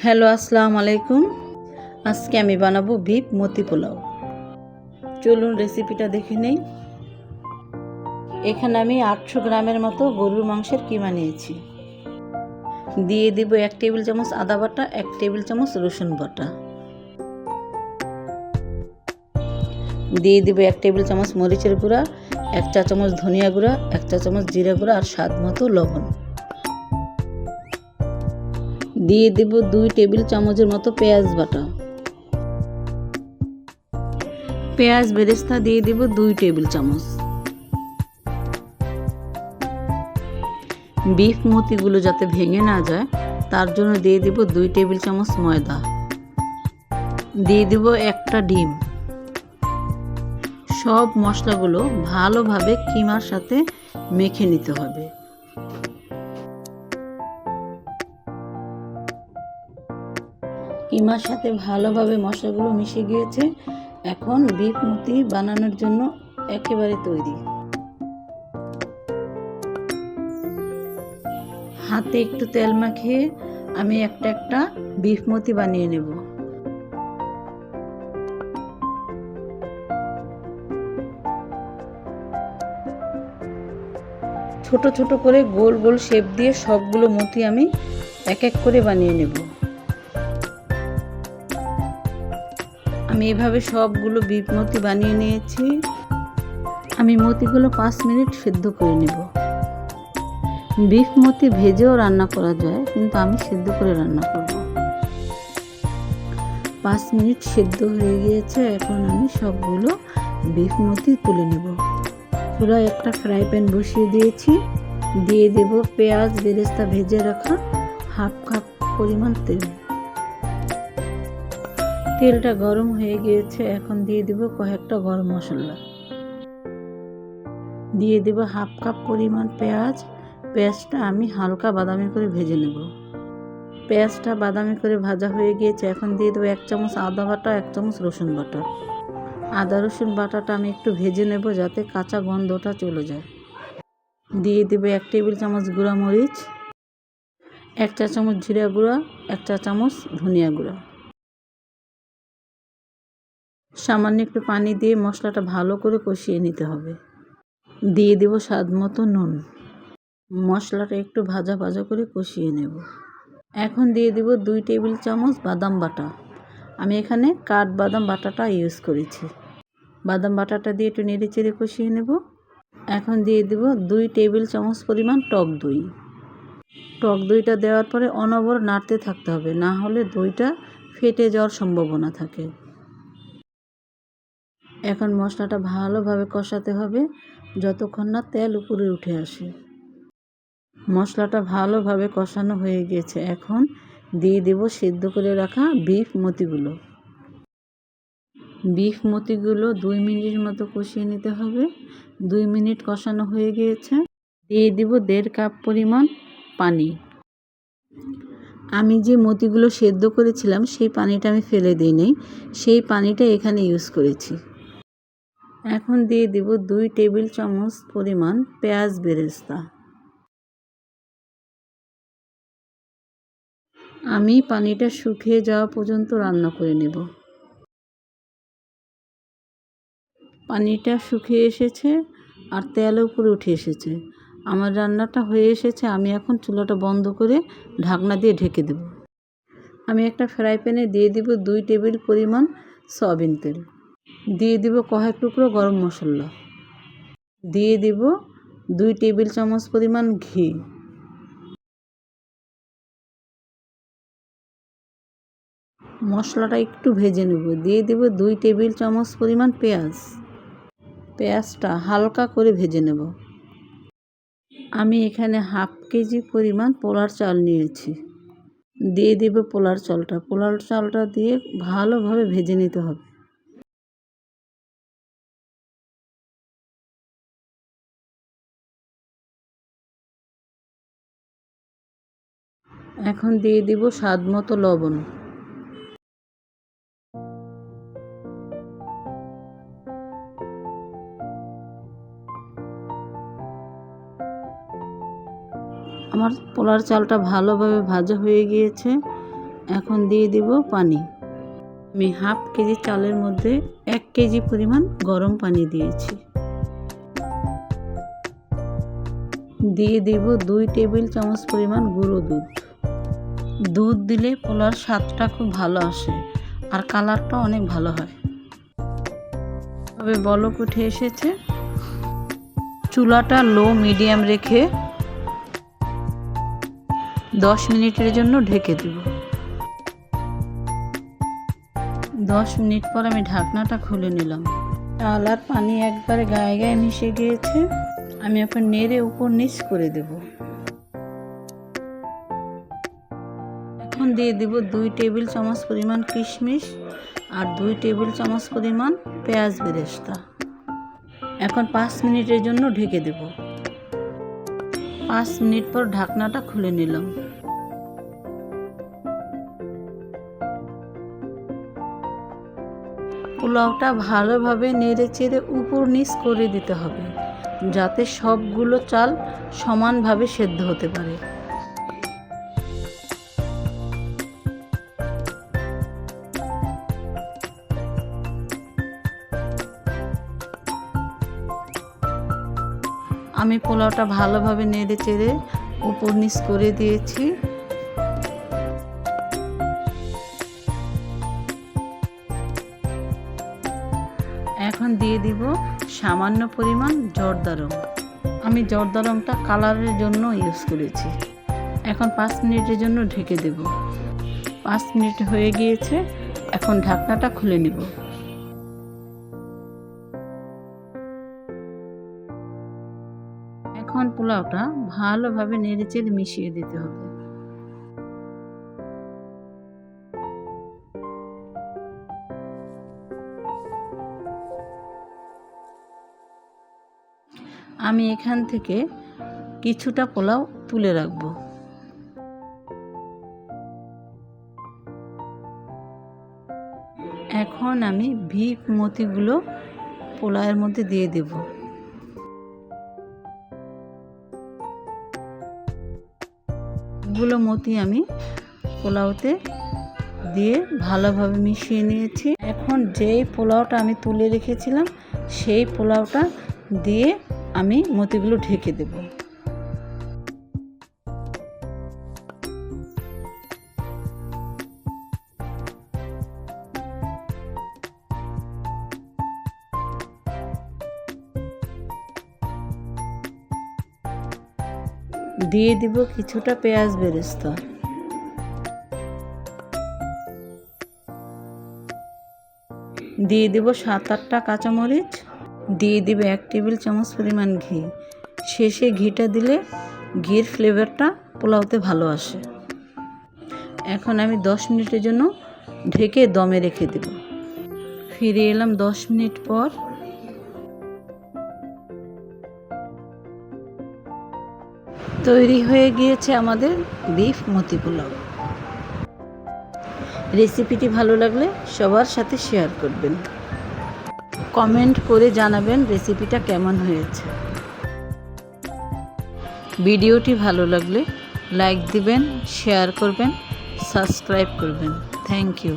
Hello, আসসালামু আলাইকুম। আজকে আমি বানাবো বিফ মতি পোলাও। চলুন রেসিপিটা দেখে নেই। এখানে আমি 800 গ্রামের মতো গরুর মাংসের কিমা নিয়েছি। দিয়ে দিব 1 টেবিল চামচ আদা বাটা, 1 টেবিল চামচ রসুন বাটা। দিয়ে দিব 1 টেবিল চামচ মরিচের গুঁড়া, 1 চা চামচ ধনিয়া গুঁড়া, 1 চা চামচ জিরা গুঁড়া আর স্বাদ মতো লবণ। দিয়ে দিব 2 টেবিল চামচের মতো পেঁয়াজ বাটা। পেঁয়াজ বেরেস্তা দিয়ে দিব 2 টেবিল চামচ। বিফ মতিগুলো যাতে ভেঙে না যায় তার জন্য দিয়ে দিব 2 টেবিল চামচ ময়দা। দিয়ে দিব একটা ডিম। সব মশলাগুলো ভালোভাবে কিমার সাথে মেখে নিতে হবে। কিমার সাথে ভালোভাবে মশলাগুলো মিশে গিয়েছে। এখন বিফ মতি বানানোর জন্য একেবারে তৈরি। হাতে একটু তেল মাখিয়ে আমি একটা বিফ মতি বানিয়ে নেব। ছোট ছোট করে গোল গোল শেপ দিয়ে সবগুলো মতি আমি এক এক করে বানিয়ে নেব। আমি এভাবে সবগুলো বিফ মতি বানিয়ে নিয়েছি। আমি মতিগুলো 5 মিনিট সেদ্ধ করে নেব। বিফ মতি ভেজেও রান্না করা যায়, কিন্তু আমি সেদ্ধ করে রান্না করব। 5 মিনিট সেদ্ধ হয়ে গিয়েছে। এখন আমি সবগুলো বিফ মতি তুলে নেব। পুরো একটা ফ্রাই প্যান বসিয়ে দিয়েছি। দিয়ে দেব পেঁয়াজ বেরেস্তা ভেজে রাখা হাফ কাপ পরিমাণ তেল। তেলটা গরম হয়ে গিয়েছে। এখন দিয়ে দেব কয়েকটা গরম মশলা। দিয়ে দেব হাফ কাপ পরিমাণ পেঁয়াজ। পেঁয়াজটা আমি হালকা বাদামি করে ভেজে নেব। পেঁয়াজটা বাদামি করে ভাজা হয়ে গিয়েছে। এখন দিয়ে দেবো 1 চামচ আদা বাটা, 1 চামচ রসুন বাটা। আদা রসুন বাটাটা আমি একটু ভেজে নেব যাতে কাঁচা গন্ধটা চলে যায়। দিয়ে দেবো 1 টেবিল চামচ গুঁড়া মরিচ, 1 চা চামচ জিরা গুঁড়া, 1 চা চামচ ধনিয়া গুঁড়া। সামান্য একটু পানি দিয়ে মশলাটা ভালো করে কষিয়ে নিতে হবে। দিয়ে দেব স্বাদ মতো নুন। মশলাটা একটু ভাজা ভাজা করে কষিয়ে নেব। এখন দিয়ে দেব 2 টেবিল চামচ বাদাম বাটা। আমি এখানে কাঠবাদাম বাটাটা ইউজ করেছি। বাদাম বাটাটা দিয়ে একটু নেড়ে চেড়ে কষিয়ে নেব। এখন দিয়ে দেব 2 টেবিল চামচ পরিমাণ টক দই। টক দইটা দেওয়ার পরে অনবরত নাড়তে থাকতে হবে, না হলে দইটা ফেটে যাওয়ার সম্ভাবনা থাকে। এখন মশলাটা ভালোভাবে কষাতে হবে যতক্ষণ না তেল উপরে উঠে আসে। মশলাটা ভালোভাবে কষানো হয়ে গেছে। এখন দিয়ে দেব সেদ্ধ করে রাখা বিফ মতিগুলো। বিফ মতিগুলো 2 মিনিটের মতো কষিয়ে নিতে হবে। 2 মিনিট কষানো হয়ে গিয়েছে। দিয়ে দেব 1.5 কাপ পরিমাণ পানি। আমি যে মতিগুলো সেদ্ধ করেছিলাম সেই পানিটা আমি ফেলে দিইনি, সেই পানিটা এখানে ইউজ করেছি। এখন দিয়ে দেব 2 টেবিল চামচ পরিমাণ পেঁয়াজ বেরেস্তা। আমি পানিটা শুকিয়ে যাওয়া পর্যন্ত রান্না করে নেব। পানিটা শুকিয়ে এসেছে আর তেল উপরে উঠে এসেছে। আমার রান্নাটা হয়ে এসেছে। আমি এখন চুলাটা বন্ধ করে ঢাকনা দিয়ে ঢেকে দেব। আমি একটা ফ্রাই প্যানে দিয়ে দেব 2 টেবিল পরিমাণ সয়াবিন তেল। দিয়ে দেব কয়েক টুকরো গরম মশলা। দিয়ে দেব 2 টেবিল চামচ পরিমাণ ঘি। মশলাটা একটু ভেজে নেব। দিয়ে দেব 2 টেবিল চামচ পরিমাণ পেঁয়াজ। পেঁয়াজটা হালকা করে ভেজে নেব। আমি এখানে হাফ কেজি পরিমাণ পোলার চাল নিয়েছি। দিয়ে দেব পোলার চালটা দিয়ে ভালোভাবে ভেজে নিতে হবে। এখন দিয়ে দেব স্বাদ মতো লবণ। আমার পোলার চালটা ভালোভাবে ভাজা হয়ে গিয়েছে। এখন দিয়ে দিব পানি। আমি হাফ কেজি চালের মধ্যে 1 কেজি পরিমাণ গরম পানি দিয়েছি। দিয়ে দিব 2 টেবিল চামচ পরিমাণ গুঁড়ো দুধ। দুধ দিলে পোলাওর স্বাদটা খুব ভালো আসে আর কালারটা অনেক ভালো হয়। তবে বলক উঠে এসেছে। চুলাটা লো মিডিয়াম রেখে 10 মিনিটের জন্য ঢেকে দেব। 10 মিনিট পর আমি ঢাকনাটা খুলে নিলাম। চাল আর পানি একবারে গায়ে গায়ে মিশে গিয়েছে। আমি এখন নেড়ে উপর নিচ করে দেব। এখন দিয়ে দেব 2 টেবিল চামচ পরিমাণ কিশমিশ আর 2 টেবিল চামচ পরিমাণ পেঁয়াজ বেরেস্তা। এখন 5 মিনিটের জন্য ঢেকে দেব। 5 মিনিট পর ঢাকনাটা খুলে নিলাম। পোলাওটা ভালোভাবে নেড়ে চেড়ে উপর নিচ করে দিতে হবে, যাতে সবগুলো চাল সমানভাবে সেদ্ধ হতে পারে। আমি পোলাওটা ভালোভাবে নেড়ে চেড়ে উপর নিচ করে দিয়েছি। এখন দিয়ে দিব সামান্য পরিমাণ জর্দা রং। আমি জর্দা রংটা কালারের জন্য ইউজ করেছি। এখন 5 মিনিটের জন্য ঢেকে দেব। 5 মিনিট হয়ে গিয়েছে। এখন ঢাকনাটা খুলে নিব। এখন পোলাওটা ভালোভাবে নেড়েচেড়ে মিশিয়ে দিতে হবে। আমি এখান থেকে কিছুটা পোলাও তুলে রাখব। এখন আমি বিফ মতিগুলো পোলাওয়ের মধ্যে দিয়ে দেব। গুলো মতি আমি পোলাওতে দিয়ে ভালোভাবে মিশিয়ে নিয়েছি। এখন যেই পোলাওটা আমি তুলে রেখেছিলাম সেই পোলাওটা দিয়ে আমি মতিগুলো ঢেকে দেব। দিয়ে দিব কিছুটা পেঁয়াজ বেরেস্তা। দিয়ে দিব 7-8টা কাঁচামরিচ। দিয়ে দিব 1 টেবিল চামচ পরিমাণ ঘি। শেষে ঘিটা দিলে ঘির ফ্লেভারটা পোলাওতে ভালো আসে। এখন আমি 10 মিনিটের জন্য ঢেকে দমে রেখে দেব। ফিরে এলাম 10 মিনিট পর। তৈরি হয়ে গিয়েছে আমাদের বিফ মতি পোলাও। রেসিপিটি ভালো লাগলে সবার সাথে শেয়ার করবেন। কমেন্ট করে জানাবেন রেসিপিটা কেমন হয়েছে। ভিডিওটি ভালো লাগলে লাইক দিবেন, শেয়ার করবেন, সাবস্ক্রাইব করবেন। Thank you.